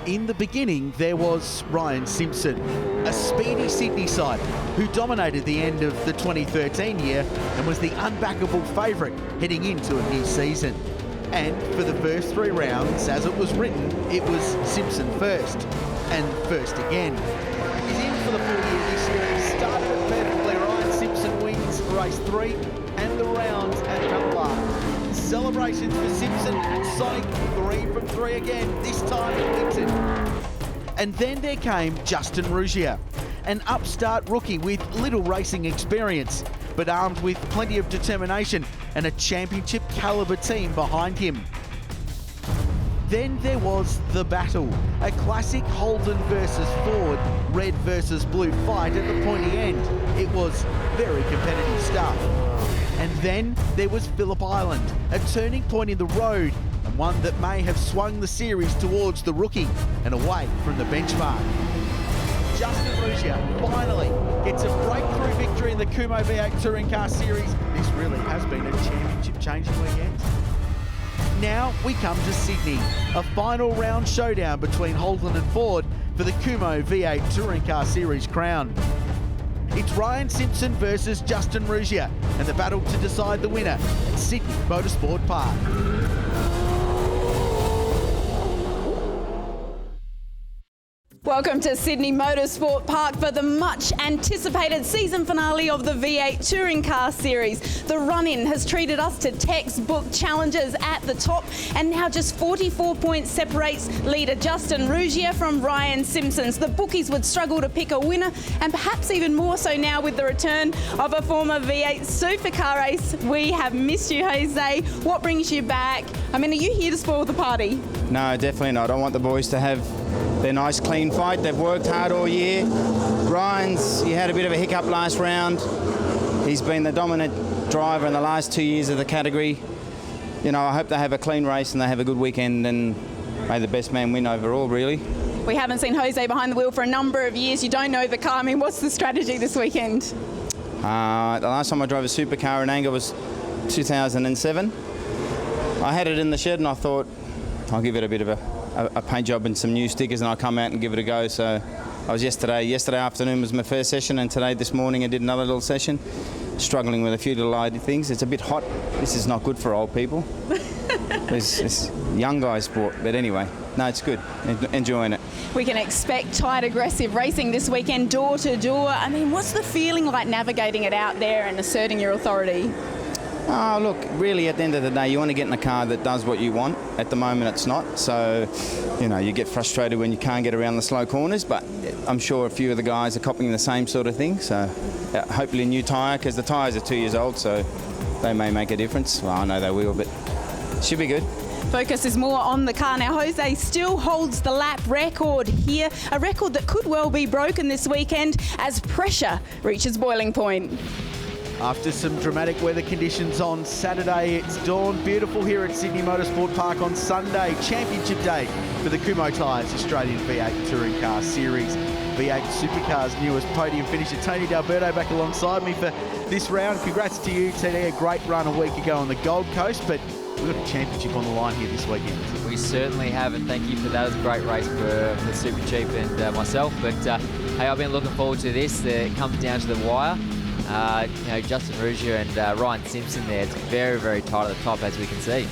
In the beginning, there was Ryan Simpson, a speedy Sydney side who dominated the end of the 2013 year and was the unbackable favourite heading into a new season. And for the first 3 rounds, as it was written, it was Simpson first, and first again. He's in for the full year this year. He started it perfectly. Ryan Simpson wins race 3 and the rounds at Goulburn. Celebrations for Simpson and Sonic, 3 from 3 again, this time at Winton. And then there came Justin Ruggier, an upstart rookie with little racing experience, but armed with plenty of determination and a championship calibre team behind him. Then there was the battle, a classic Holden versus Ford, red versus blue fight at the pointy end. It was very competitive stuff. And then there was Phillip Island, a turning point in the road, and one that may have swung the series towards the rookie and away from the benchmark. Justin Ruggier finally gets a breakthrough victory in the Kumho V8 Touring Car Series. This really has been a championship-changing weekend. Now we come to Sydney, a final round showdown between Holden and Ford for the Kumho V8 Touring Car Series crown. It's Ryan Simpson versus Justin Ruggier and the battle to decide the winner at Sydney Motorsport Park. Welcome to Sydney Motorsport Park for the much anticipated season finale of the V8 Touring Car Series. The run-in has treated us to textbook challenges at the top, and now just 44 points separates leader Justin Ruggier from Ryan Simpson. The bookies would struggle to pick a winner, and perhaps even more so now with the return of a former V8 supercar race. We have missed you, Jose. What brings you back? I mean, are you here to spoil the party? No, definitely not. I want the boys to have their nice clean fight. They've worked hard all year. Ryan's, he had a bit of a hiccup last round. He's been the dominant driver in the last 2 years of the category. You know, I hope they have a clean race and they have a good weekend, and may the best man win overall, really. We haven't seen Jose behind the wheel for a number of years. You don't know the car. I mean, what's the strategy this weekend? The last time I drove a supercar in anger was 2007. I had it in the shed and I thought, I'll give it a bit of a paint job and some new stickers and I'll come out and give it a go. So I was yesterday afternoon was my first session, and today, this morning, I did another little session. Struggling with a few little ID things. It's a bit hot. This is not good for old people. It's young guys sport, but anyway, no, it's good. Enjoying it. We can expect tight, aggressive racing this weekend, door to door. I mean, what's the feeling like navigating it out there and asserting your authority? Oh, look, really, at the end of the day, you want to get in a car that does what you want. At the moment, it's not. So, you know, you get frustrated when you can't get around the slow corners, but I'm sure a few of the guys are copying the same sort of thing. So, hopefully a new tyre, because the tyres are 2 years old, so they may make a difference. Well, I know they will, but it should be good. Focus is more on the car. Now, Jose still holds the lap record here, a record that could well be broken this weekend as pressure reaches boiling point. After some dramatic weather conditions on Saturday, it's dawned beautiful here at Sydney Motorsport Park on Sunday, championship day for the Kumho Tyres Australian V8 Touring Car Series. V8 Supercars' newest podium finisher, Tony D'Alberto, back alongside me for this round. Congrats to you, TD. A great run a week ago on the Gold Coast, but we've got a championship on the line here this weekend. We certainly have, and thank you for that. It was a great race for Super Cheap and myself, but hey, I've been looking forward to this. It comes down to the wire. You know, Justin Ruggier and Ryan Simpson there. It's very, very tight at the top, as we can see.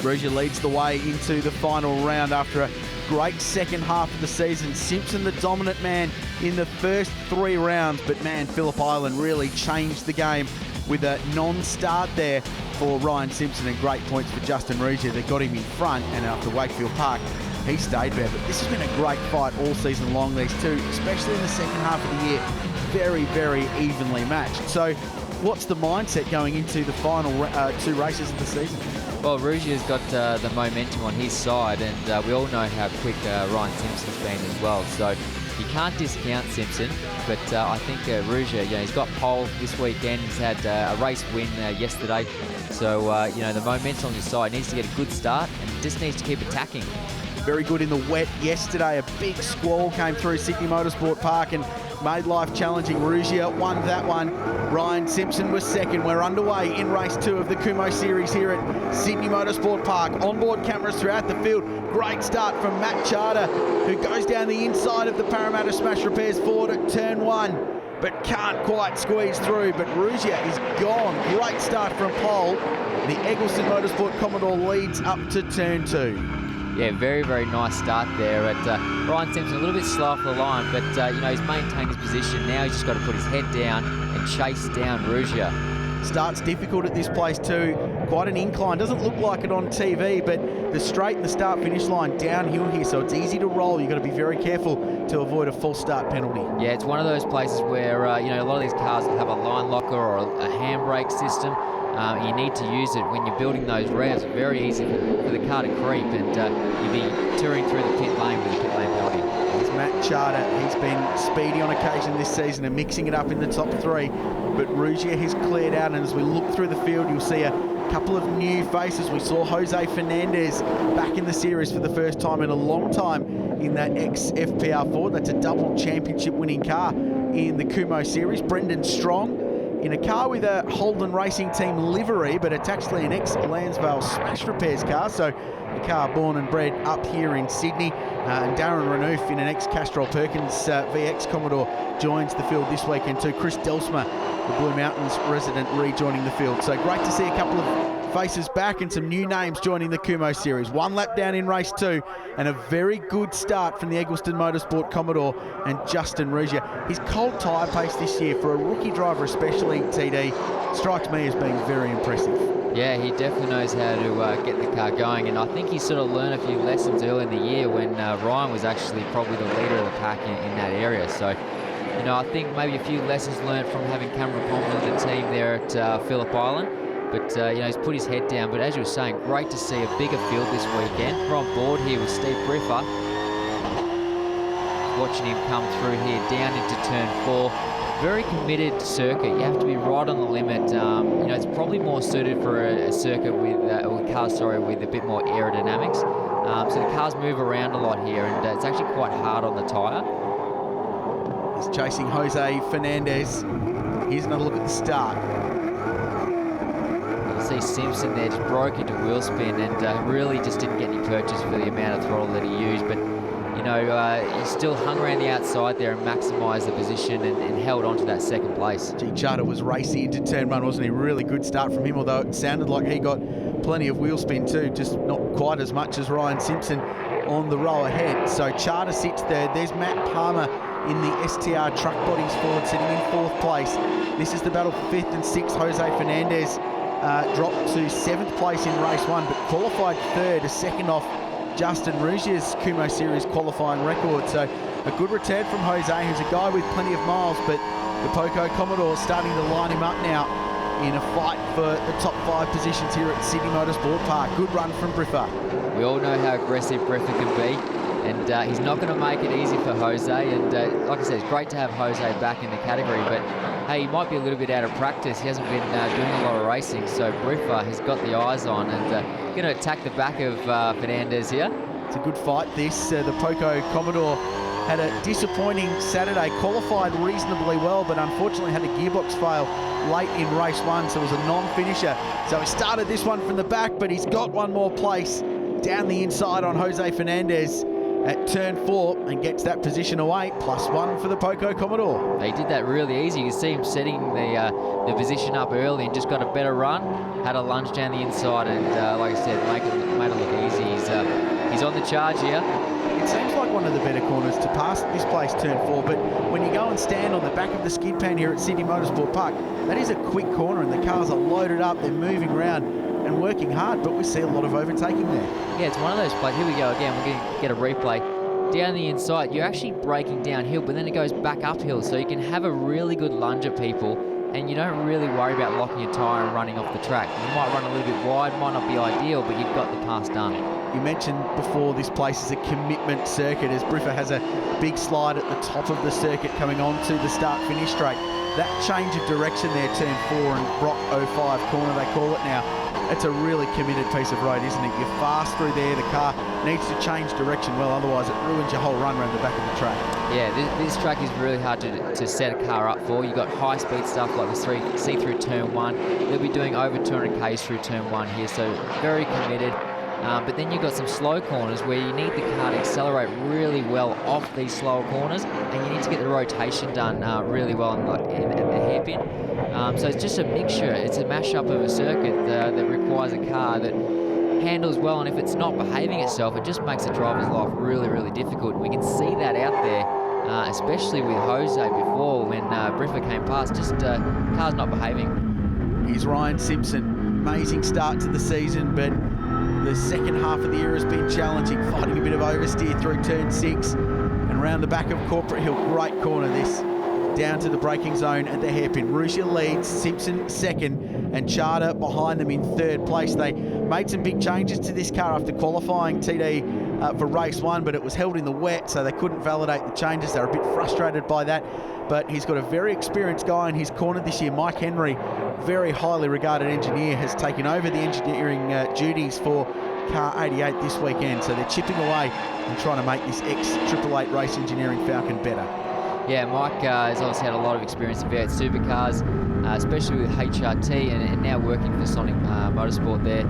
Ruggier leads the way into the final round after a great second half of the season. Simpson the dominant man in the first 3 rounds, but man, Phillip Island really changed the game with a non-start there for Ryan Simpson, and great points for Justin Ruggier that got him in front, and after Wakefield Park, he stayed there. But this has been a great fight all season long, these two, especially in the second half of the year. Very, very evenly matched. So what's the mindset going into the final 2 races of the season? Well, Ruggier's got the momentum on his side, and we all know how quick Ryan Simpson's been as well. So you can't discount Simpson, but I think Ruggier, you know, he's got pole this weekend. He's had a race win yesterday. So, you know, the momentum on his side needs to get a good start and just needs to keep attacking. Very good in the wet yesterday. A big squall came through Sydney Motorsport Park, and made life challenging. Ruggier won that one. Ryan Simpson was second. We're underway in race 2 of the Kumho Series here at Sydney Motorsport Park. Onboard cameras throughout the field. Great start from Matt Charter, who goes down the inside of the Parramatta Smash Repairs Ford at turn 1, but can't quite squeeze through. But Ruggier is gone. Great start from pole. The Eggleston Motorsport Commodore leads up to turn 2. Yeah, very, very nice start there. Ryan Simpson a little bit slow off the line, but he's maintained his position. Now he's just got to put his head down and chase down Ruggier. Start's difficult at this place too. Quite an incline. Doesn't look like it on TV, but the straight and the start-finish line downhill here, so it's easy to roll. You've got to be very careful to avoid a false start penalty. Yeah, it's one of those places where a lot of these cars have a line locker or a handbrake system. You need to use it when you're building those revs. Very easy for the car to creep, and you'll be touring through the pit lane with a pit lane penalty. It's Matt Charter. He's been speedy on occasion this season and mixing it up in the top 3, but Ruggier has cleared out, and as we look through the field, you'll see a couple of new faces. We saw Jose Fernandez back in the series for the first time in a long time in that ex-FPR Ford. That's a double championship winning car in the Kumho Series. Brendan Strong in a car with a Holden Racing Team livery, but it's actually an ex-Lansvale Smash Repairs car, so a car born and bred up here in Sydney. And Darren Renouf in an ex-Castrol Perkins VX Commodore joins the field this weekend too. Chris Delsma, the Blue Mountains resident, rejoining the field. So great to see a couple of faces back and some new names joining the Kumho Series. 1 lap down in race 2 and a very good start from the Eggleston Motorsport Commodore and Justin Ruggier. His cold tyre pace this year for a rookie driver especially, TD, strikes me as being very impressive. Yeah, he definitely knows how to get the car going, and I think he sort of learned a few lessons early in the year when Ryan was actually probably the leader of the pack in that area. So, I think maybe a few lessons learned from having Cameron Coleman in the team there at Phillip Island. But, he's put his head down. But as you were saying, great to see a bigger field this weekend. We're on board here with Steve Briffa. Watching him come through here down into turn 4. Very committed circuit. You have to be right on the limit. It's probably more suited for a circuit with with a bit more aerodynamics. So the cars move around a lot here, and it's actually quite hard on the tyre. He's chasing Jose Fernandez. Here's another look at the start. You see Simpson there just broke into wheel spin and really just didn't get any purchase for the amount of throttle that he used. But he still hung around the outside there and maximised the position and held on to that second place. Charter was racing into turn 1, wasn't he? Really good start from him, although it sounded like he got plenty of wheel spin too, just not quite as much as Ryan Simpson on the row ahead. So Charter sits third. There's Matt Palmer in the STR Truck Bodies Ford sitting in 4th place. This is the battle for 5th and 6th. Jose Fernandez dropped to 7th place in race 1, but qualified 3rd, a second off Justin Ruggier's Kumho Series qualifying record. So a good return from Jose, who's a guy with plenty of miles, but the Poco Commodore starting to line him up now in a fight for the top 5 positions here at Sydney Motorsport Park. Good run from Briffa. We all know how aggressive Briffa can be, and he's not going to make it easy for Jose. And like I said, it's great to have Jose back in the category, but hey, he might be a little bit out of practice. He hasn't been doing a lot of racing, so Briffa has got the eyes on and going to attack the back of Fernandez here. It's a good fight this. The Poco Commodore had a disappointing Saturday, qualified reasonably well, but unfortunately had a gearbox fail late in race 1, so it was a non-finisher. So he started this one from the back, but he's got one more place down the inside on Jose Fernandez at turn 4 and gets that position away, +1 for the Poco Commodore. He did that really easy. You can see him setting the position up early and just got a better run, had a lunge down the inside, and like I said, made it look easy. He's on the charge here. It seems like one of the better corners to pass this place, turn 4, but when you go and stand on the back of the skid pan here at Sydney Motorsport Park, that is a quick corner and the cars are loaded up, they're moving around and working hard, but we see a lot of overtaking there. Yeah, it's one of those plays. Here we go again. We're going to get a replay. Down the inside, you're actually braking downhill, but then it goes back uphill, so you can have a really good lunge at people, and you don't really worry about locking your tyre and running off the track. You might run a little bit wide, might not be ideal, but you've got the pass done. You mentioned before this place is a commitment circuit, as Briffa has a big slide at the top of the circuit coming onto the start-finish straight. That change of direction there, turn 4 and Brock 05 corner, they call it now. It's a really committed piece of road, isn't it? You're fast through there, the car needs to change direction well, otherwise it ruins your whole run around the back of the track. Yeah, this track is really hard to set a car up for. You've got high-speed stuff like we see through turn 1. They'll be doing over 200 k's through turn 1 here, so very committed. But then you've got some slow corners where you need the car to accelerate really well off these slower corners, and you need to get the rotation done really well at the hairpin. So it's just a mixture. It's a mashup of a circuit that requires a car that handles well, and if it's not behaving itself, it just makes the driver's life really, really difficult. We can see that out there, especially with Jose before when Briffa came past, just cars not behaving. Here's Ryan Simpson. Amazing start to the season, but the second half of the year has been challenging, fighting a bit of oversteer through turn 6 and round the back of Corporate Hill. Great corner this, down to the braking zone at the hairpin. Ruggier leads, Simpson second, and Charter behind them in third place. They made some big changes to this car after qualifying TD for race 1, but it was held in the wet, so they couldn't validate the changes. They were a bit frustrated by that, but he's got a very experienced guy in his corner this year. Mike Henry, very highly regarded engineer, has taken over the engineering duties for car 88 this weekend, so they're chipping away and trying to make this ex-888 race engineering Falcon better. Yeah, Mike has obviously had a lot of experience in V8 supercars, especially with HRT, and now working for Sonic Motorsport there.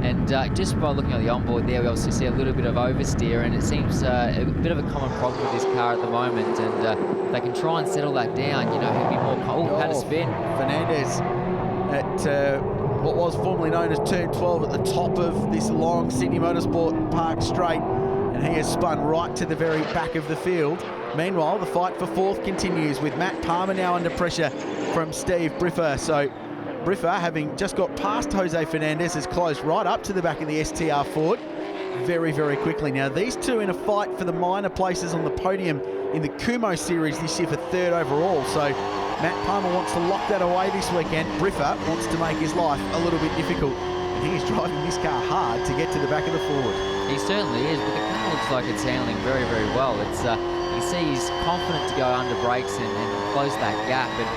And just by looking at the onboard there, we obviously see a little bit of oversteer, and it seems a bit of a common problem with this car at the moment. And they can try and settle that down. You know, he'll be more. Had a spin. Fernandez at what was formerly known as turn 12 at the top of this long Sydney Motorsport Park straight, and he has spun right to the very back of the field. Meanwhile, the fight for fourth continues with Matt Palmer now under pressure from Steve Briffa. So Briffa, having just got past Jose Fernandez, has closed right up to the back of the STR Ford very, very quickly. Now, these two in a fight for the minor places on the podium in the Kumo Series this year for third overall. So Matt Palmer wants to lock that away this weekend. Briffa wants to make his life a little bit difficult. And he is driving this car hard to get to the back of the Ford. He certainly is, but the car looks like it's handling very, very well. It's you see he's confident to go under brakes and close that gap, but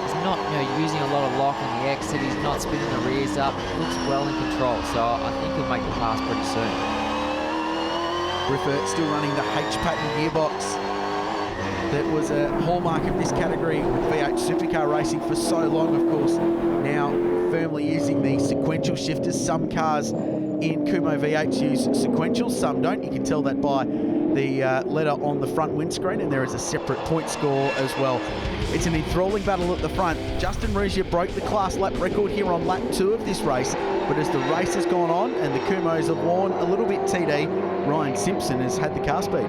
he's not using a lot of lock on the exit. He's not spinning the rears up. Looks well in control, so I think he'll make the pass pretty soon. Briffa still running the H-pattern gearbox that was a hallmark of this category with V8 supercar racing for so long, of course. Now firmly using the sequential shifters. Some cars in Kumo V8s use sequential, some don't. You can tell that by the letter on the front windscreen, and there is a separate point score as well. It's an enthralling battle at the front. Justin Ruggier broke the class lap record here on lap 2 of this race, but as the race has gone on and the Kumos have worn a little bit TD, Ryan Simpson has had the car speed.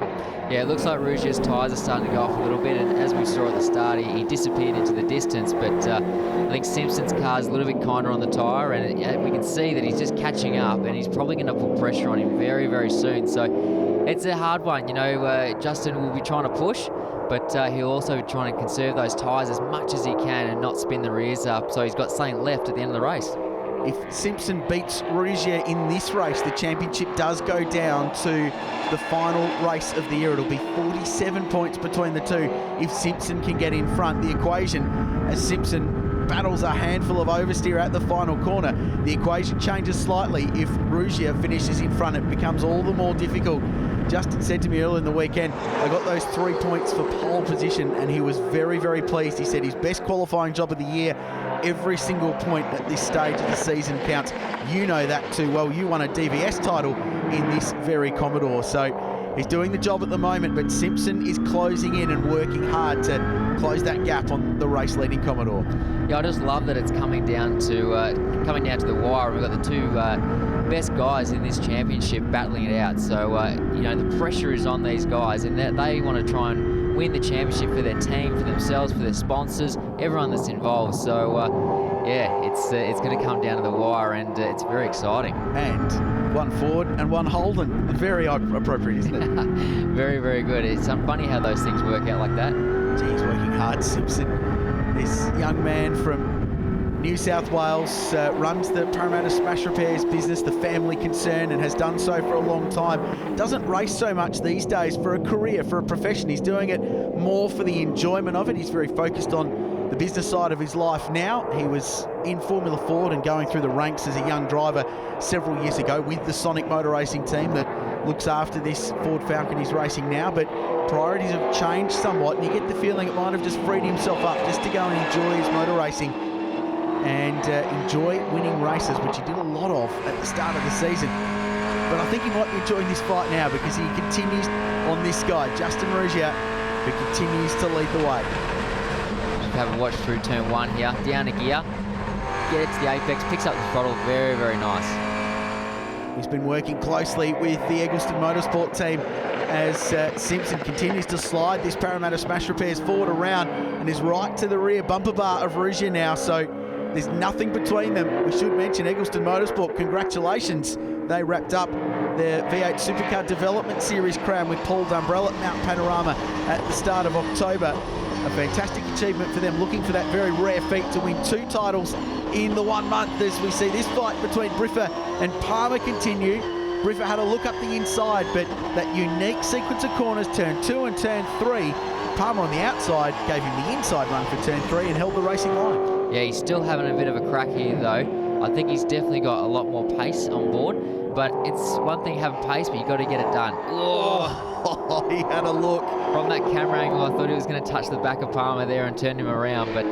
Yeah, it looks like Ruggier's tyres are starting to go off a little bit, and as we saw at the start, he disappeared into the distance, but I think Simpson's car is a little bit kinder on the tyre, and we can see that he's just catching up, and he's probably going to put pressure on him very, very soon. So it's a hard one. Justin will be trying to push, but he'll also be trying to conserve those tyres as much as he can and not spin the rears up, so he's got something left at the end of the race. If Simpson beats Ruggier in this race, the championship does go down to the final race of the year. It'll be 47 points between the two if Simpson can get in front. The equation, as Simpson battles a handful of oversteer at the final corner, the equation changes slightly. If Ruggier finishes in front, it becomes all the more difficult. Justin said to me earlier in the weekend, I got those 3 points for pole position, and he was very, very pleased. He said his best qualifying job of the year. Every single point at this stage of the season counts. You know that too well. You won a DVS title in this very Commodore. So he's doing the job at the moment, but Simpson is closing in and working hard to close that gap on the race-leading Commodore. Yeah, I just love that it's coming down to the wire. We've got the two best guys in this championship battling it out. So the pressure is on these guys, and they want to try and win the championship for their team, for themselves, for their sponsors, everyone that's involved. So it's going to come down to the wire, and it's very exciting. And one Ford and one Holden. Very appropriate, isn't it? Very, very good. It's funny how those things work out like that. He's working hard, Simpson. This young man from New South Wales runs the Parramatta Smash Repairs business, the family concern, and has done so for a long time. Doesn't race so much these days for a career, for a profession. He's doing it more for the enjoyment of it. He's very focused on the business side of his life now. He was in Formula Ford and going through the ranks as a young driver several years ago with the Sonic Motor Racing team that looks after this Ford Falcon he's racing now, but priorities have changed somewhat, and you get the feeling it might have just freed himself up just to go and enjoy his motor racing and enjoy winning races, which he did a lot of at the start of the season. But I think he might be enjoying this fight now because he continues on this guy, Justin Ruggier, who continues to lead the way. Just have a watch through turn 1 here, down a gear, get it to the apex, picks up the throttle, very, very nice. He's been working closely with the Eggleston Motorsport team as Simpson continues to slide this Parramatta Smash Repairs forward around and is right to the rear bumper bar of Ruggier now, so there's nothing between them. We should mention Eggleston Motorsport, congratulations. They wrapped up their V8 Supercar Development Series crown with Paul's Umbrella at Mount Panorama at the start of October. A fantastic achievement for them, looking for that very rare feat to win 2 titles in the 1 month as we see this fight between Briffa and Palmer continue. Briffa had a look up the inside, but that unique sequence of corners, turn 2 and turn 3, Palmer on the outside gave him the inside run for turn 3 and held the racing line. Yeah, he's still having a bit of a crack here though. I think he's definitely got a lot more pace on board, but it's one thing having pace, but you've got to get it done. Oh, he had a look. From that camera angle, I thought he was going to touch the back of Palmer there and turn him around, but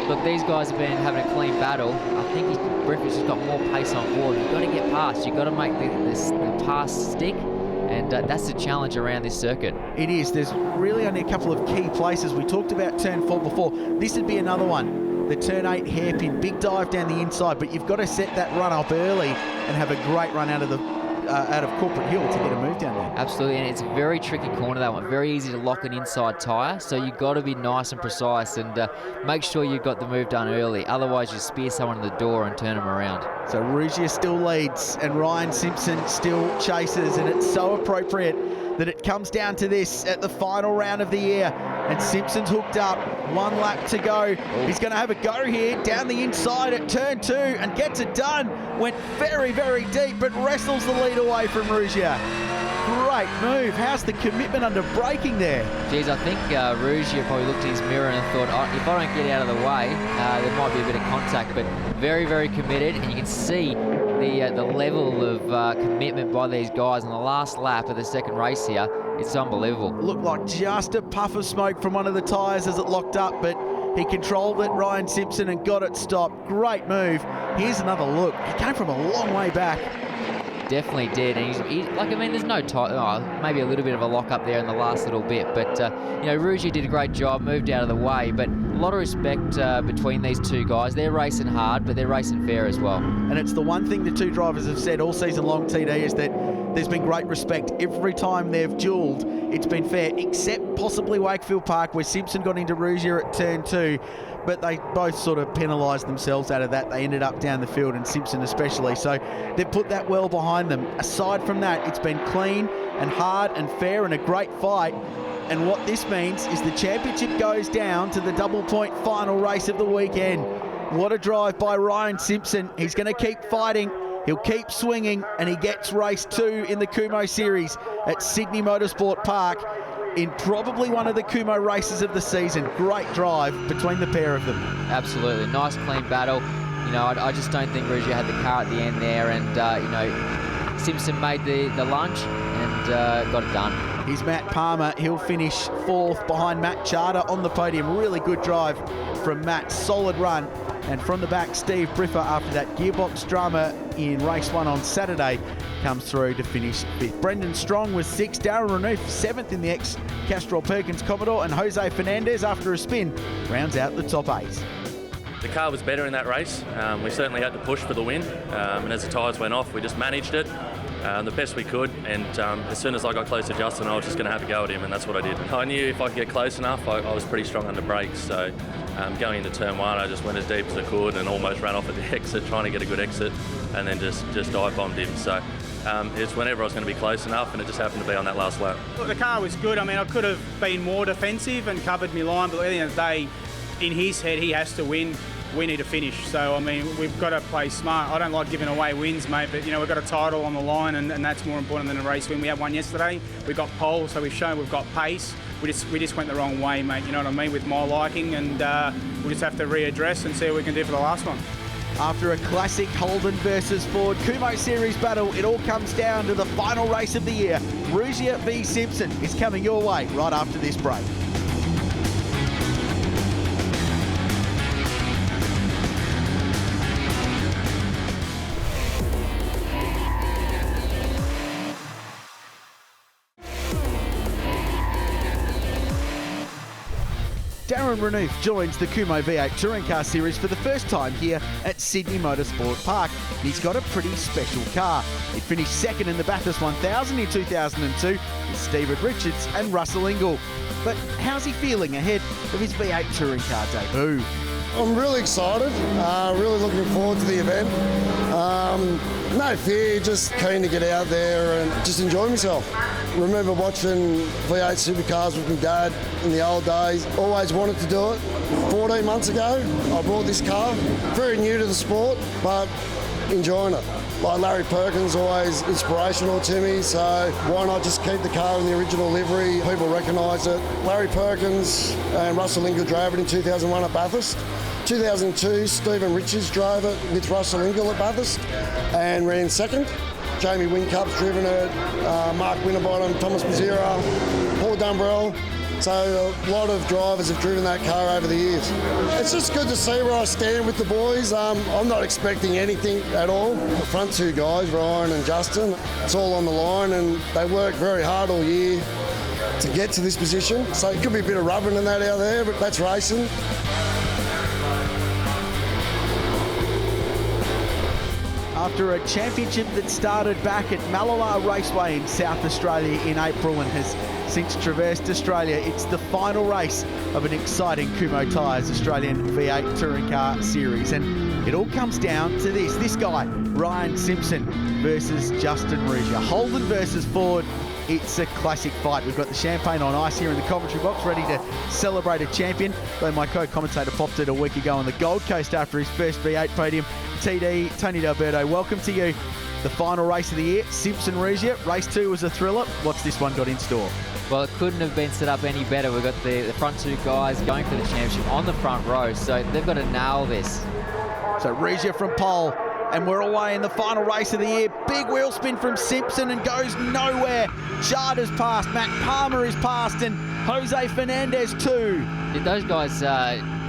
look, these guys have been having a clean battle. I think Briffa's just got more pace on board. You've got to get past. You've got to make the pass stick, and that's the challenge around this circuit. It is. There's really only a couple of key places. We talked about turn 4 before. This would be another one. The turn 8 hairpin, big dive down the inside, but you've got to set that run up early and have a great run out of Corporate Hill to get a move down there. Absolutely, and it's a very tricky corner, that one. Very easy to lock an inside tyre, so you've got to be nice and precise and make sure you've got the move done early. Otherwise, you spear someone in the door and turn them around. So Ruggier still leads and Ryan Simpson still chases, and it's so appropriate that it comes down to this at the final round of the year, and Simpson's hooked up, 1 lap to go. He's going to have a go here down the inside at turn 2 and gets it done. Went very, very deep, but wrestles the lead away from Ruggier. Great move. How's the commitment under braking there? Geez, I think Ruggier probably looked in his mirror and thought, oh, if I don't get out of the way, there might be a bit of contact, but very, very committed, and you can see the level of commitment by these guys in the last lap of the second race here. It's unbelievable. Looked like just a puff of smoke from one of the tyres as it locked up, but he controlled it, Ryan Simpson, and got it stopped. Great move. Here's another look. He came from a long way back. Definitely did, and there's no maybe a little bit of a lock up there in the last little bit, but Ruggier did a great job, moved out of the way, but a lot of respect between these two guys. They're racing hard, but they're racing fair as well. And it's the one thing the two drivers have said all season long, TD, is that there's been great respect every time they've duelled. It's been fair, except possibly Wakefield Park, where Simpson got into Ruggier at turn 2. But they both sort of penalised themselves out of that. They ended up down the field, and Simpson especially. So they've put that well behind them. Aside from that, it's been clean and hard and fair and a great fight. And what this means is the championship goes down to the double point final race of the weekend. What a drive by Ryan Simpson. He's going to keep fighting. He'll keep swinging, and he gets race 2 in the Kumho Series at Sydney Motorsport Park in probably one of the Kumho races of the season. Great drive between the pair of them. Absolutely. Nice, clean battle. I just don't think Ruggier had the car at the end there, and, Simpson made the lunge and got it done. Here's Matt Palmer. He'll finish 4th behind Matt Charter on the podium. Really good drive from Matt. Solid run. And from the back, Steve Briffa, after that gearbox drama in race 1 on Saturday, comes through to finish 5th. Brendan Strong was 6th. Darren Renouf 7th in the ex-Castrol Perkins Commodore. And Jose Fernandez, after a spin, rounds out the top 8. The car was better in that race. We certainly had to push for the win. And as the tyres went off, we just managed it the best we could. And as soon as I got close to Justin, I was just going to have a go at him, and that's what I did. I knew if I could get close enough, I was pretty strong under brakes. So going into turn 1, I just went as deep as I could and almost ran off at the exit, trying to get a good exit, and then just dive bombed him. So it's whenever I was going to be close enough, and it just happened to be on that last lap. Look, the car was good. I mean, I could have been more defensive and covered my line, but at the end of the day, in his head, he has to win. We need to finish. So, I mean, we've got to play smart. I don't like giving away wins, mate, but, we've got a title on the line, and that's more important than a race win. We had one yesterday. We got pole, so we've shown we've got pace. We just went the wrong way, mate, you know what I mean, with my liking, and we'll just have to readdress and see what we can do for the last one. After a classic Holden versus Ford Kumo Series battle, it all comes down to the final race of the year. Ruggier v Simpson is coming your way right after this break. Darren Renouf joins the Kumo V8 Touring Car Series for the first time here at Sydney Motorsport Park. He's got a pretty special car. It finished second in the Bathurst 1000 in 2002 with Stephen Richards and Russell Ingall. But how's he feeling ahead of his V8 Touring Car debut? I'm really excited, really looking forward to the event. No fear, just keen to get out there and just enjoy myself. Remember watching V8 supercars with my dad in the old days. Always wanted to do it. 14 months ago, I bought this car. Very new to the sport, but enjoying it. Like Larry Perkins, always inspirational to me, so why not just keep the car in the original livery? People recognise it. Larry Perkins and Russell Ingall drove it in 2001 at Bathurst. 2002, Stephen Richards drove it with Russell Ingall at Bathurst and ran second. Jamie Wincup's driven it, Mark Winterbottom, Thomas Mazzira, Paul Dumbrell. So a lot of drivers have driven that car over the years. It's just good to see where I stand with the boys. I'm not expecting anything at all. The front two guys, Ryan and Justin, it's all on the line and they work very hard all year to get to this position. So it could be a bit of rubbing and that out there, but that's racing. After a championship that started back at Mallala Raceway in South Australia in April and has since traversed Australia, it's the final race of an exciting Kumo Tyres Australian V8 Touring Car Series. And it all comes down to this guy, Ryan Simpson versus Justin Ruggier. Holden versus Ford. It's a classic fight. We've got the champagne on ice here in the commentary box, ready to celebrate a champion. Though my co-commentator popped it a week ago on the Gold Coast after his first V8 podium. TD, Tony D'Alberto, welcome to you. The final race of the year, Simpson Ruggier. Race 2 was a thriller. What's this one got in store? Well, it couldn't have been set up any better. We've got the front two guys going for the championship on the front row, so they've got to nail this. So Ruggier from pole, and we're away in the final race of the year. Big wheel spin from Simpson and goes nowhere. Jarda's passed, Matt Palmer is passed, and Jose Fernandez too. Did those guys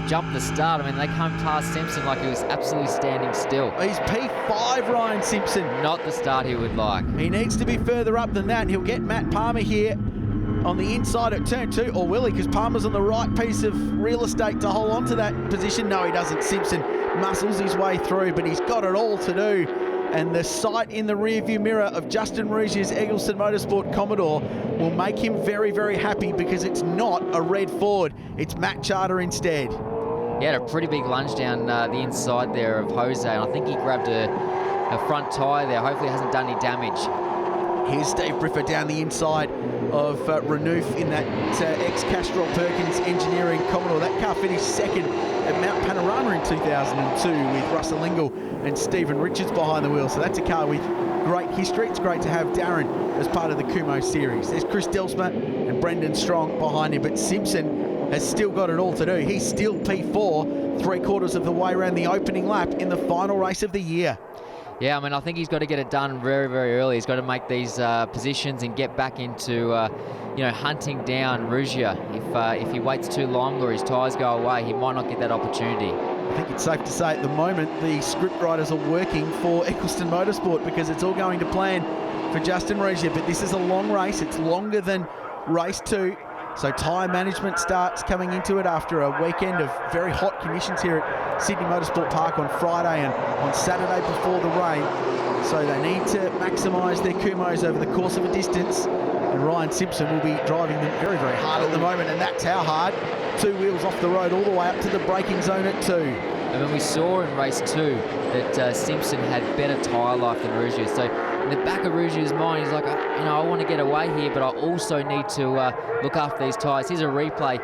jump the start? I mean, they come past Simpson like he was absolutely standing still. He's P5, Ryan Simpson. Not the start he would like. He needs to be further up than that, and he'll get Matt Palmer here on the inside at turn 2, or will he? Because Palmer's on the right piece of real estate to hold on to that position. No, he doesn't. Simpson muscles his way through, but he's got it all to do. And the sight in the rearview mirror of Justin Ruggier's Eggleston Motorsport Commodore will make him very, very happy, because it's not a red Ford. It's Matt Charter instead. He had a pretty big lunge down the inside there of Jose, and I think he grabbed a front tyre there. Hopefully it hasn't done any damage. Here's Steve Briffa down the inside of Renouf in that ex-Castrol Perkins Engineering Commodore. That car finished second at Mount Panorama in 2002 with Russell Ingall and Stephen Richards behind the wheel. So that's a car with great history. It's great to have Darren as part of the Kumo series. There's Chris Delsma and Brendan Strong behind him, but Simpson has still got it all to do. He's still P4, 3/4 of the way around the opening lap in the final race of the year. Yeah, I mean, I think he's got to get it done very, very early. He's got to make these positions and get back into, hunting down Ruggier. If he waits too long or his tyres go away, he might not get that opportunity. I think it's safe to say at the moment the script writers are working for Eggleston Motorsport, because it's all going to plan for Justin Ruggier. But this is a long race. It's longer than race 2. So tyre management starts coming into it after a weekend of very hot conditions here at Sydney Motorsport Park on Friday and on Saturday before the rain. So they need to maximise their Kumos over the course of a distance. And Ryan Simpson will be driving them very, very hard at the moment, and that's how hard. 2 wheels off the road all the way up to the braking zone at 2. And then we saw in race 2 that Simpson had better tyre life than Ruggier. So in the back of Ruggier's mind, he's like, I want to get away here, but I also need to look after these tyres. Here's a replay.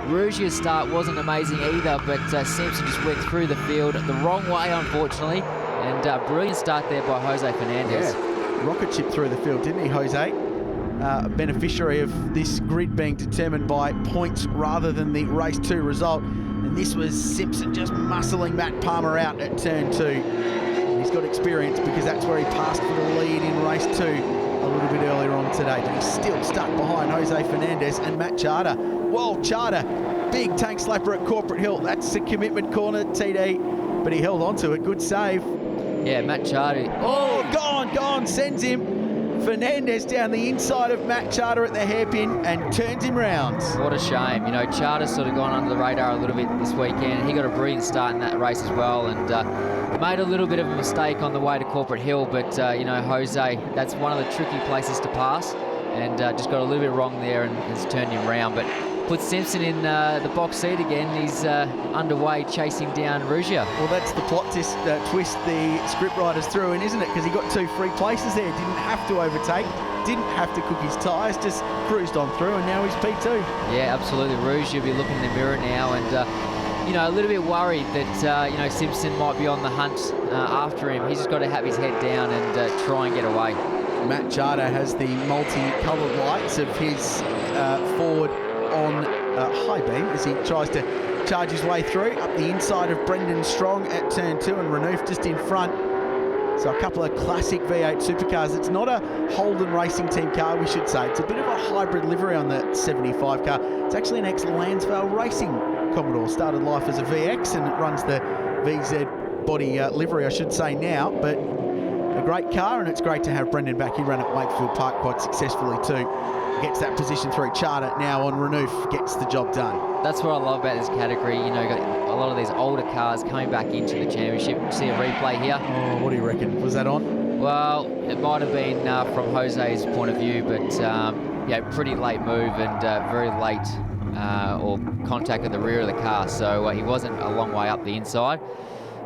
Ruggier's start wasn't amazing either, but Simpson just went through the field the wrong way, unfortunately. And brilliant start there by Jose Fernandez. Yeah, rocket ship through the field, didn't he, Jose? Beneficiary of this grid being determined by points rather than the race 2 result. And this was Simpson just muscling Matt Palmer out at turn 2. And he's got experience because that's where he passed for the lead in race 2 a little bit earlier on today. But he's still stuck behind Jose Fernandez and Matt Charter. Well, Charter, big tank slapper at Corporate Hill. That's a commitment corner, TD. But he held on to it. Good save. Yeah, Matt Charter. Oh, gone, sends him. Fernandez down the inside of Matt Charter at the hairpin and turns him round. What a shame. You know, Charter's sort of gone under the radar a little bit this weekend. He got a brilliant start in that race as well, and made a little bit of a mistake on the way to Corporate Hill, but, you know, Jose, that's one of the tricky places to pass, and just got a little bit wrong there and has turned him round. But puts Simpson in the box seat again. He's underway chasing down Ruggier. Well, that's the plot twist the script writers threw in, isn't it? Because he got 2 free places there. Didn't have to overtake, didn't have to cook his tyres, just cruised on through, and now he's P2. Yeah, absolutely. Ruggier will be looking in the mirror now, and you know, a little bit worried that you know, Simpson might be on the hunt after him. He's just got to have his head down and try and get away. Matt Charter has the multi-coloured lights of his Ford on high beam as he tries to charge his way through up the inside of Brendan Strong at turn 2, and Renouf just in front. So a couple of classic V8 supercars. It's not a Holden Racing Team car, we should say. It's a bit of a hybrid livery on the 75 car. It's actually an ex-Lansvale Racing Commodore. Started life as a VX and it runs the VZ body livery, I should say now. But a great car, and it's great to have Brendan back. He ran at Wakefield Park quite successfully too. Gets that position through. Charter now on Renouf, gets the job done. That's what I love about this category. You know, you got a lot of these older cars coming back into the championship. See a replay here. Oh, what do you reckon? Was that on? Well, it might have been from Jose's point of view, but yeah, pretty late move and very late or contact at the rear of the car. So he wasn't a long way up the inside.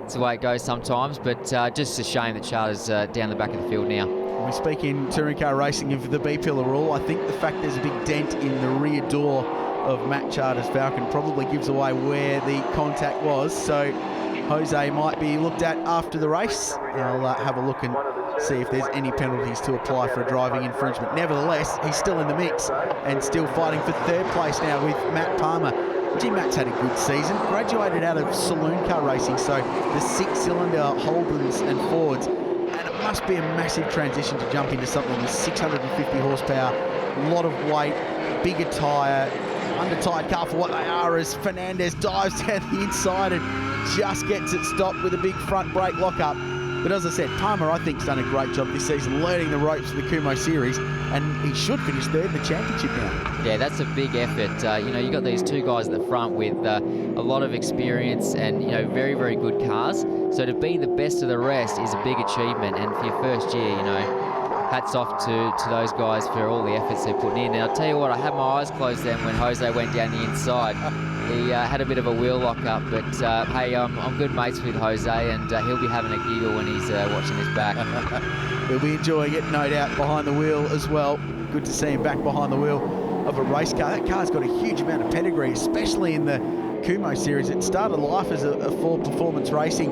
It's the way it goes sometimes, but just a shame that Charter's down the back of the field now. We speak in touring car racing of the B-pillar rule. I think the fact there's a big dent in the rear door of Matt Charter's Falcon probably gives away where the contact was. So Jose might be looked at after the race. I'll have a look and see if there's any penalties to apply for a driving infringement. Nevertheless, he's still in the mix and still fighting for 3rd place now with Matt Palmer. Gee, Matt's had a good season. Graduated out of saloon car racing, so the 6-cylinder Holdens and Fords. And it must be a massive transition to jump into something with 650 horsepower, a lot of weight, bigger tyre, under-tired car for what they are, as Fernandez dives down the inside and just gets it stopped with a big front brake lock-up. But as I said, Palmer, I think, has done a great job this season, learning the ropes of the Kumo Series, and he should finish 3rd in the championship now. Yeah, that's a big effort. You know, you got these 2 guys at the front with a lot of experience and, you know, very, very good cars. So to be the best of the rest is a big achievement. And for your first year, you know, hats off to those guys for all the efforts they're putting in. And I'll tell you what, I had my eyes closed then when Jose went down the inside. He had a bit of a wheel lock-up, but hey, I'm good mates with Jose, and he'll be having a giggle when he's watching his back. He'll be enjoying it, no doubt, behind the wheel as well. Good to see him back behind the wheel of a race car. That car's got a huge amount of pedigree, especially in the Kumo Series. It started life as a Ford Performance Racing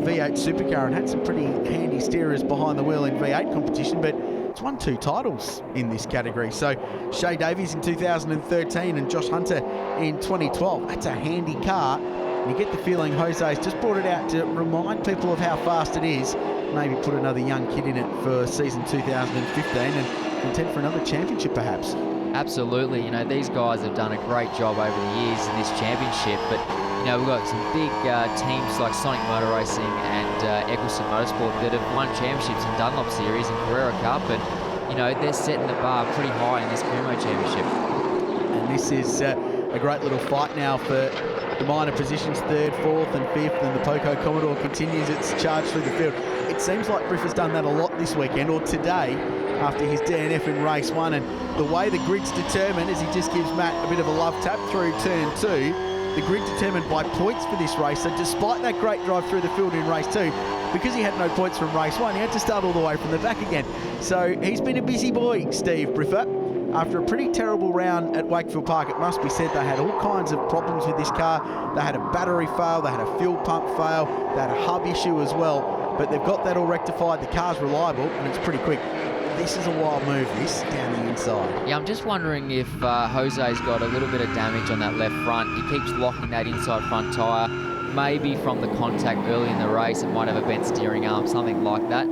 V8 supercar and had some pretty handy steerers behind the wheel in V8 competition, but it's won 2 titles in this category. So Shay Davies in 2013 and Josh Hunter in 2012. That's a handy car. And you get the feeling Jose's just brought it out to remind people of how fast it is. Maybe put another young kid in it for season 2015 and contend for another championship perhaps. Absolutely. You know, these guys have done a great job over the years in this championship, but you know, we've got some big teams like Sonic Motor Racing and Eccleston Motorsport that have won championships in Dunlop Series and Carrera Cup, and you know, they're setting the bar pretty high in this Kumo Championship. And this is a great little fight now for the minor positions, 3rd, 4th and 5th, and the Poco Commodore continues its charge through the field. It seems like Briff has done that a lot this weekend, or today, after his DNF in race 1, and the way the grid's determined as he just gives Matt a bit of a love tap through turn 2. The grid determined by points for this race, so despite that great drive through the field in race 2, because he had no points from race 1, he had to start all the way from the back again. So he's been a busy boy, Steve Briffa. After a pretty terrible round at Wakefield Park, it must be said they had all kinds of problems with this car. They had a battery fail, they had a fuel pump fail, they had a hub issue as well, but they've got that all rectified. The car's reliable and it's pretty quick. this is a wild move, this, down the inside. Yeah, I'm just wondering if Jose's got a little bit of damage on that left front. He keeps locking that inside front tyre. Maybe from the contact early in the race, it might have a bent steering arm, something like that.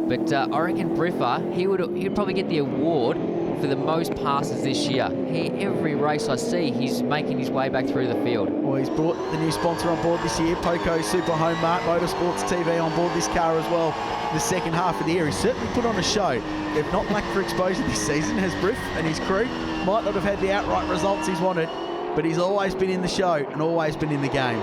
But I reckon Briffa, he'd probably get the award for the most passes this year. Every race I see, he's making his way back through the field. Well, he's brought the new sponsor on board this year, Poco Super Home Mart Motorsports TV, on board this car as well. The second half of the year, he's certainly put on a show. They've not lacked for exposure this season, has Briff and his crew. Might not have had the outright results he's wanted, but he's always been in the show and always been in the game.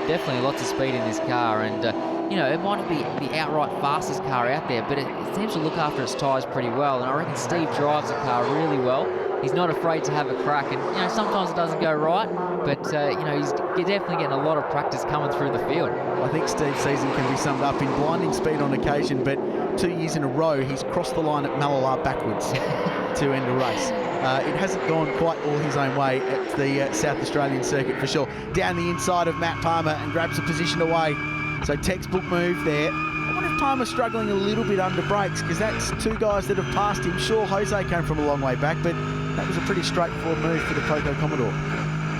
Definitely lots of speed in this car, and it might not be the outright fastest car out there, but it seems to look after its tyres pretty well, and I reckon Steve drives the car really well. He's not afraid to have a crack, and sometimes it doesn't go right, but he's definitely getting a lot of practice coming through the field. I think Steve's season can be summed up in blinding speed on occasion, but 2 years in a row he's crossed the line at Mallala backwards to end a race. It hasn't gone quite all his own way at the South Australian circuit for sure. Down the inside of Matt Palmer and grabs a position away. So textbook move there. I wonder if Palmer's struggling a little bit under brakes, because that's two guys that have passed him. Sure, Jose came from a long way back, but that was a pretty straightforward move for the Poco Commodore.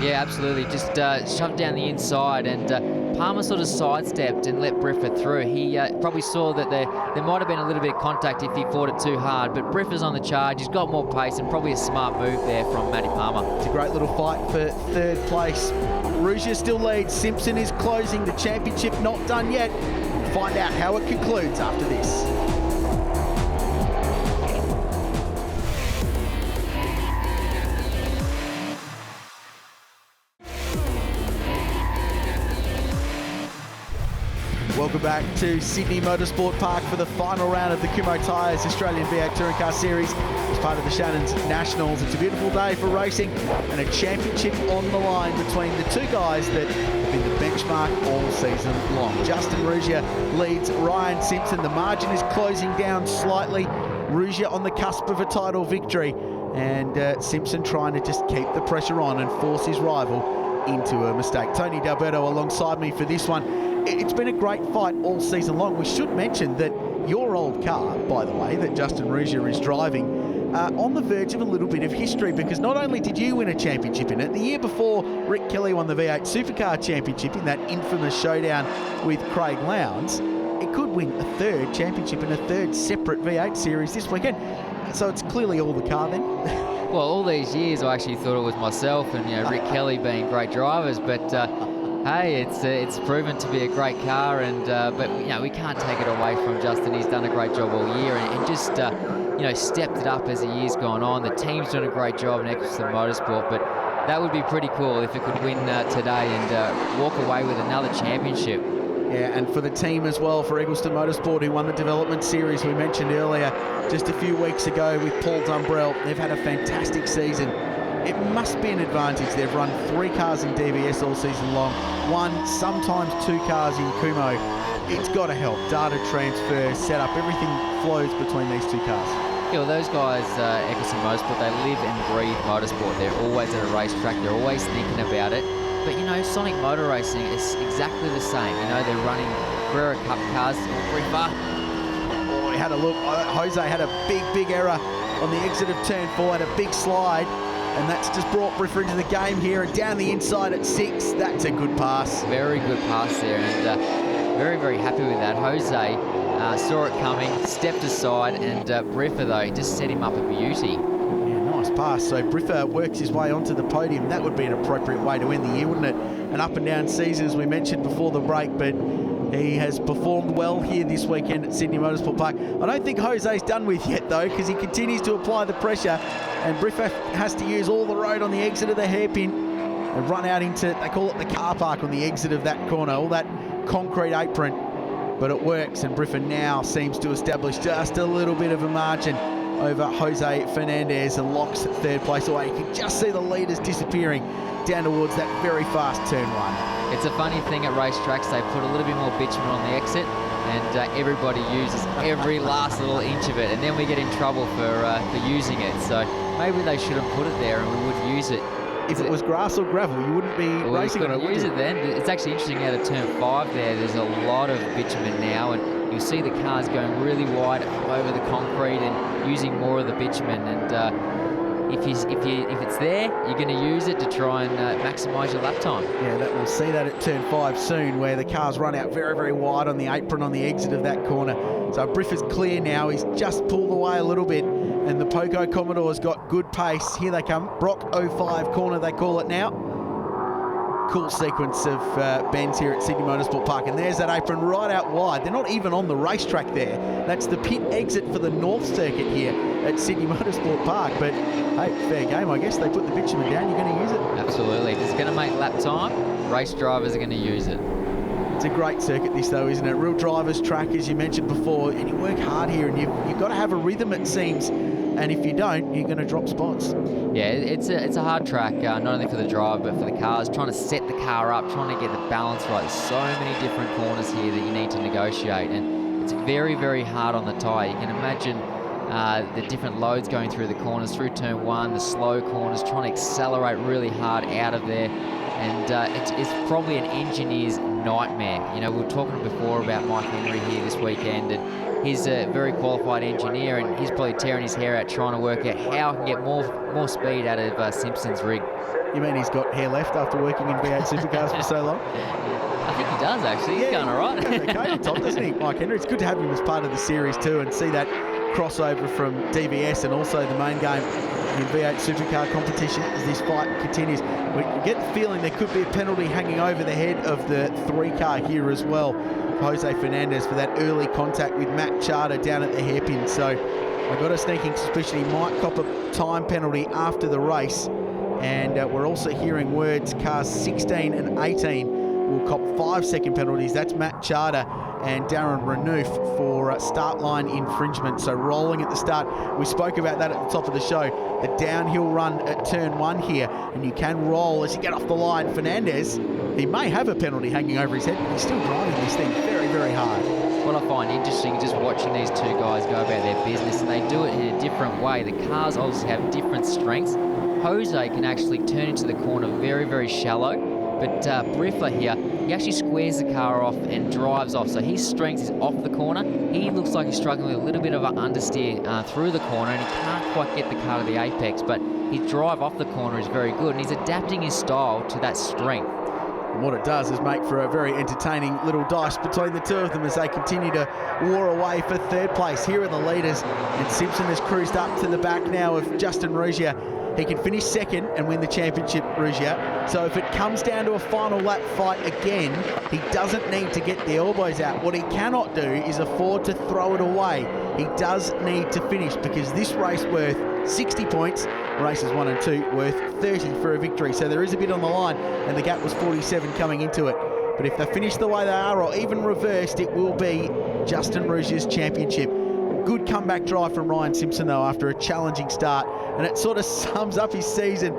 Yeah, absolutely. Just shoved down the inside, and Palmer sort of sidestepped and let Briffa through. He probably saw that there might have been a little bit of contact if he fought it too hard, but Briffa's on the charge. He's got more pace, and probably a smart move there from Matty Palmer. It's a great little fight for third place. Ruggier still leads. Simpson is closing. The championship not done yet. We'll find out how it concludes after this. Welcome back to Sydney Motorsport Park for the final round of the Kumho Tyres Australian V8 Touring Car Series as part of the Shannon's Nationals. It's a beautiful day for racing and a championship on the line between the two guys that have been the benchmark all season long. Justin Ruggier leads Ryan Simpson. The margin is closing down slightly. Ruggier on the cusp of a title victory, and Simpson trying to just keep the pressure on and force his rival into a mistake. Tony D'Alberto alongside me for this one. It's been a great fight all season long. We should mention that your old car, by the way, that Justin Ruggier is driving, on the verge of a little bit of history, because not only did you win a championship in it, the year before Rick Kelly won the V8 Supercar Championship in that infamous showdown with Craig Lowndes, it could win a third championship in a third separate V8 series this weekend. So it's clearly all the car then. Well, all these years I actually thought it was myself and Rick Kelly being great drivers, but hey, it's proven to be a great car, and but we can't take it away from Justin. He's done a great job all year, and just stepped it up as the year's gone on. The team's done a great job in Eccleston Motorsport, but that would be pretty cool if it could win today and walk away with another championship. Yeah, and for the team as well, for Eggleston Motorsport, who won the development series we mentioned earlier just a few weeks ago with Paul Dumbrell. They've had a fantastic season. It must be an advantage. They've run 3 cars in DVS all season long, 1, sometimes 2 cars in Kumho. It's got to help. Data transfer, setup, everything flows between these 2 cars. Yeah, well, those guys, Eccleston Motorsport, they live and breathe motorsport. They're always at a racetrack. They're always thinking about it. But, Sonic Motor Racing is exactly the same. They're running Carrera Cup cars. Oh, he had a look. Jose had a big error on the exit of turn 4, had a big slide, and that's just brought Briffa into the game here, and down the inside at 6. That's a good pass. Very good pass there, and very, very happy with that. Jose saw it coming, stepped aside, and Briffa, though, just set him up a beauty. Nice pass. So Briffa works his way onto the podium. That would be an appropriate way to end the year, wouldn't it? An up and down season, as we mentioned before the break, but he has performed well here this weekend at Sydney Motorsport Park. I don't think Jose's done with yet, though, because he continues to apply the pressure, and Briffa has to use all the road on the exit of the hairpin and run out into, they call it the car park on the exit of that corner, all that concrete apron. But it works, and Briffa now seems to establish just a little bit of a margin over Jose Fernandez and locks third place away. You can just see the leaders disappearing down towards that very fast turn 1. It's a funny thing at racetracks, they put a little bit more bitumen on the exit, and everybody uses every last little inch of it, and then we get in trouble for using it. So maybe they should have put it there and we would use it. If it was grass or gravel, you wouldn't be racing on it, would you? Use it then. It's actually interesting out of turn 5 there. There's a lot of bitumen now, and you'll see the cars going really wide over the concrete and using more of the bitumen. And if it's there, you're going to use it to try and maximise your lap time. Yeah, we'll see that at turn 5 soon, where the cars run out very, very wide on the apron on the exit of that corner. So Briffa's clear now. He's just pulled away a little bit, and the Poco Commodore's got good pace. Here they come. Brock 05 corner, they call it now. Cool sequence of bends here at Sydney Motorsport Park, and there's that apron right out wide. They're not even on the racetrack there. That's the pit exit for the North Circuit here at Sydney Motorsport Park. But hey, fair game, I guess. They put the bitumen down, you're going to use it. Absolutely. If it's going to make lap time, race drivers are going to use it. It's a great circuit, this, though, isn't it? Real driver's track, as you mentioned before, and you work hard here, and you've got to have a rhythm, it seems. And if you don't, you're going to drop spots. Yeah, it's a hard track, not only for the driver, but for the cars, trying to set the car up, trying to get the balance right. There's so many different corners here that you need to negotiate, and it's very, very hard on the tyre. You can imagine the different loads going through the corners, through turn 1, the slow corners, trying to accelerate really hard out of there. And it's probably an engineer's nightmare. You know, we were talking before about Mike Henry here this weekend, and he's a very qualified engineer, and he's probably tearing his hair out trying to work out how I can get more speed out of Simpson's rig. You mean he's got hair left after working in V8 supercars for so long? I think he does, actually. He's going all right. Okay, top, doesn't he, Mike Henry? It's good to have him as part of the series too, and see that crossover from DVS and also the main game in V8 supercar competition as this fight continues. We get the feeling there could be a penalty hanging over the head of the 3-car here as well. Jose Fernandez for that early contact with Matt Charter down at the hairpin. So I got a sneaking suspicion he might cop a time penalty after the race. And we're also hearing words cars 16 and 18 will cop 5-second penalties. That's Matt Charter and Darren Renouf for start line infringement. So rolling at the start. We spoke about that at the top of the show. The downhill run at turn 1 here, and you can roll as you get off the line. Fernandez, he may have a penalty hanging over his head, but he's still driving this thing very, very hard. What I find interesting is just watching these two guys go about their business, and they do it in a different way. The cars obviously have different strengths. Jose can actually turn into the corner very, very shallow. But Briffa here, he actually squares the car off and drives off. So his strength is off the corner. He looks like he's struggling with a little bit of an understeer through the corner, and he can't quite get the car to the apex. But his drive off the corner is very good, and he's adapting his style to that strength. And what it does is make for a very entertaining little dice between the two of them as they continue to war away for 3rd place. Here are the leaders, and Simpson has cruised up to the back now of Justin Ruggier. He can finish 2nd and win the championship, Ruggier. So if it comes down to a final lap fight again, he doesn't need to get the elbows out. What he cannot do is afford to throw it away. He does need to finish, because this race worth 60 points, races 1 and 2 worth 30 for a victory. So there is a bit on the line, and the gap was 47 coming into it. But if they finish the way they are, or even reversed, it will be Justin Ruggier's championship. Good comeback drive from Ryan Simpson, though, after a challenging start, and it sort of sums up his season,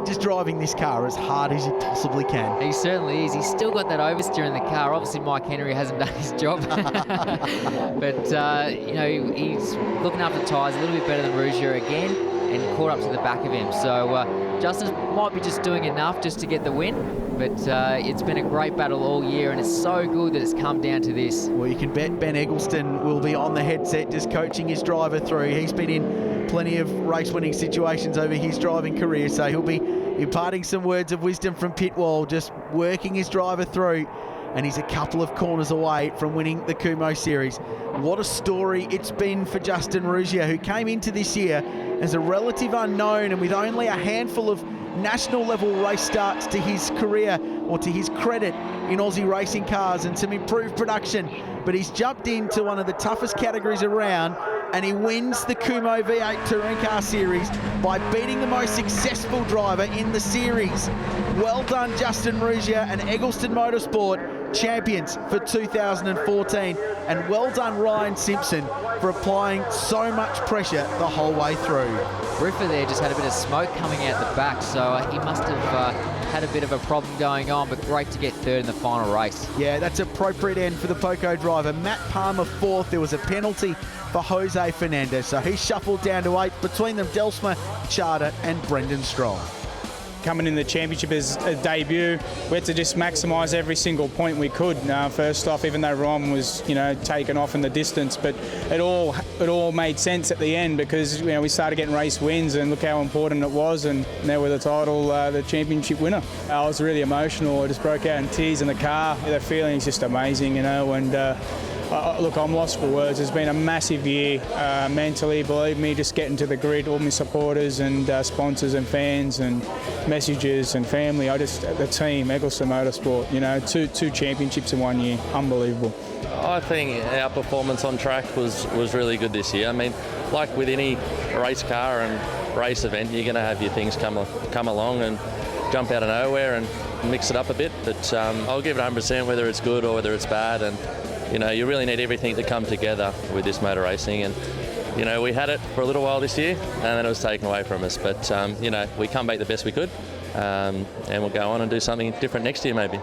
just driving this car as hard as he possibly can. He certainly is. He's still got that oversteer in the car. Obviously, Mike Henry hasn't done his job. But, you know, he's looking after the tyres a little bit better than Ruggier again, and caught up to the back of him. So Justin might be just doing enough just to get the win, but it's been a great battle all year, and it's so good that it's come down to this. Well, you can bet Ben Eggleston will be on the headset just coaching his driver through. He's been in plenty of race-winning situations over his driving career, so he'll be imparting some words of wisdom from pit wall, just working his driver through. And he's a couple of corners away from winning the Kumho Series. What a story it's been for Justin Ruggier, who came into this year as a relative unknown and with only a handful of national level race starts to his career, or to his credit, in Aussie racing cars and some improved production. But he's jumped into one of the toughest categories around, and he wins the Kumho V8 Touring Car Series by beating the most successful driver in the series. Well done, Justin Ruggier and Eggleston Motorsport, champions for 2014, and well done, Ryan Simpson, for applying so much pressure the whole way through. Briffa there just had a bit of smoke coming out the back, so he must have had a bit of a problem going on, but great to get 3rd in the final race. Yeah, that's appropriate end for the Poco driver. Matt Palmer 4th. There was a penalty for Jose Fernandez, so he shuffled down to 8th. Between them, Delsma, Charter and Brendan Stroll. coming in the championship as a debut, we had to just maximise every single point we could. First off, even though Ron was, taken off in the distance, but it all made sense at the end because we started getting race wins, and look how important it was, and now we're the title, the championship winner. I was really emotional. I just broke out in tears in the car. The feeling is just amazing, and look, I'm lost for words. It's been a massive year mentally, believe me, just getting to the grid, all my supporters and sponsors and fans and messages and family. The team, Eggleston Motorsport, two championships in 1 year, unbelievable. I think our performance on track was really good this year. I mean, like with any race car and race event, you're going to have your things come along and jump out of nowhere and mix it up a bit. But I'll give it 100% whether it's good or whether it's bad. And you really need everything to come together with this motor racing. And we had it for a little while this year, and then it was taken away from us. But we come back the best we could, and we'll go on and do something different next year maybe.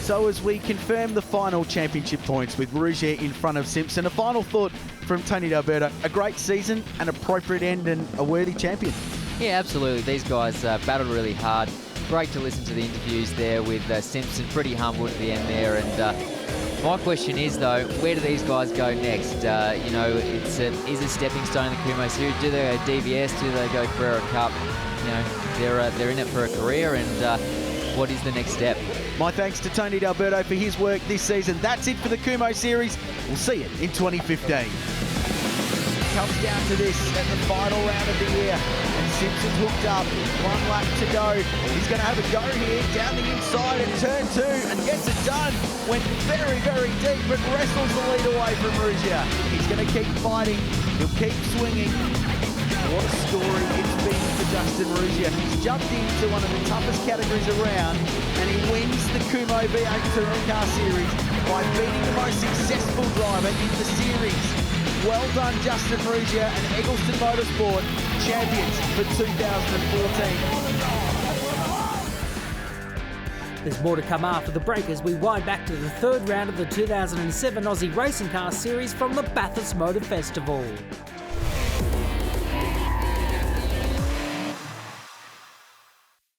So as we confirm the final championship points with Ruggier in front of Simpson, a final thought from Tony D'Alberto: a great season, an appropriate end, and a worthy champion. Yeah, absolutely. These guys battled really hard. Great to listen to the interviews there with Simpson, pretty humble at the end there. And my question is, though, where do these guys go next? Is a stepping stone in the Kumo Series? Do they go DVS? Do they go Carrera Cup? They're in it for a career, and what is the next step? My thanks to Tony D'Alberto for his work this season. That's it for the Kumo Series. We'll see it in 2015. Comes down to this at the final round of the year, and Simpson's hooked up, 1 lap to go. He's going to have a go here down the inside in turn 2 and gets it done. Went very, very deep, but wrestles the lead away from Ruggier. He's going to keep fighting. He'll keep swinging. What a story it's been for Justin Ruggier. He's jumped into one of the toughest categories around, and he wins the Kumo V8 Touring Car Series by beating the most successful driver in the series. Well done, Justin Ruggier and Eggleston Motorsport, champions for 2014. There's more to come after the break as we wind back to the third round of the 2007 Aussie Racing Car Series from the Bathurst Motor Festival.